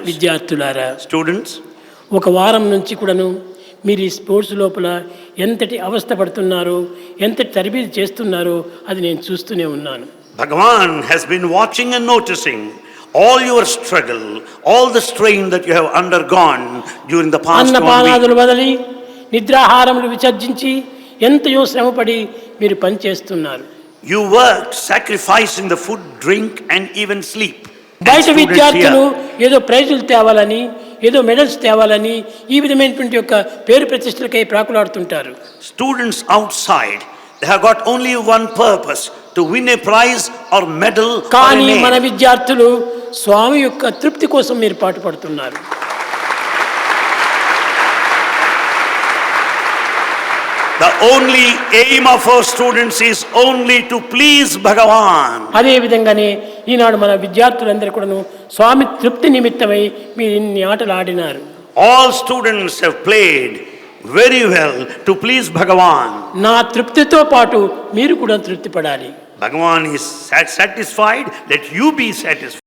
విద్యార్థులారా, students, ఒక వారం నుంచి కూడాను మీరు ఈ స్పోర్ట్స్ లోపల ఎంతటి అవస్థ పడుతున్నారో, ఎంతటి తరబేతి చేస్తున్నారో అది నేను చూస్తూనే ఉన్నాను. Bhagavan has been watching and noticing all your struggle, all the strain that you have undergone during the past 1 week. అన్నపానాదులు వదిలి నిద్రాహారములు విసర్జించి ఎంతయో శ్రమపడి మీరు పని చేస్తున్నారు. You worked, sacrificing the food, drink and even sleep. బయట విద్యార్థులు ఏదో ప్రైజులు తేవాలని, ఏదో మెడల్స్ తేవాలని ఈ విధమైనటువంటి యొక్క పేరు ప్రతిష్టలకై ప్రాకులాడుతుంటారు. Students outside, they have got only one purpose, to win a prize or medal. కానీ మన విద్యార్థులు స్వామి యొక్క తృప్తి కోసం మీరు పాటుపడుతున్నారు. The only aim of our students is only to please Bhagavan. అదే విధంగానే ఈనాడు మన విద్యార్థులందరూ కూడాను స్వామి తృప్తి నిమిత్తమై మీరు ఇన్ని ఆటలు ఆడినారు. All students have played very well to please Bhagavan. నా తృప్తితో పాటు మీరు కూడా తృప్తి పడాలి. Bhagavan is satisfied, let you be satisfied.